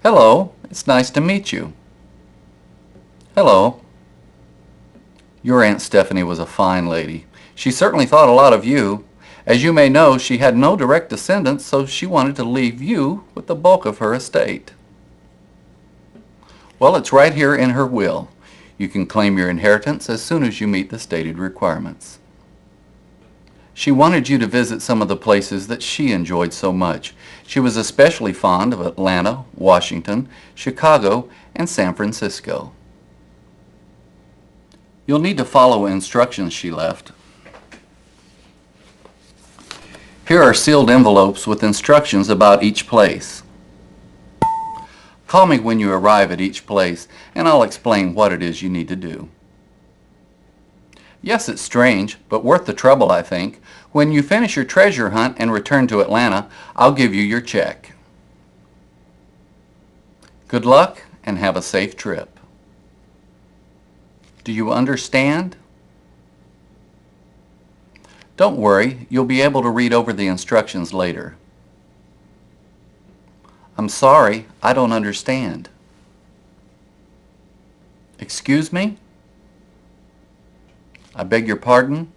Hello, it's nice to meet you. Hello. Your Aunt Stephanie was a fine lady. She certainly thought a lot of you. As you may know, she had no direct descendants, so she wanted to leave you with the bulk of her estate. Well, it's right here in her will. You can claim your inheritance as soon as you meet the stated requirements. She wanted you to visit some of the places that she enjoyed so much. She was especially fond of Atlanta, Washington, Chicago, and San Francisco. You'll need to follow instructions she left. Here are sealed envelopes with instructions about each place. Call me when you arrive at each place, and I'll explain what it is you need to do. Yes, it's strange, but worth the trouble, I think. When you finish your treasure hunt and return to Atlanta, I'll give you your check. Good luck, and have a safe trip. Do you understand? Don't worry, you'll be able to read over the instructions later. I'm sorry, I don't understand. Excuse me? I beg your pardon?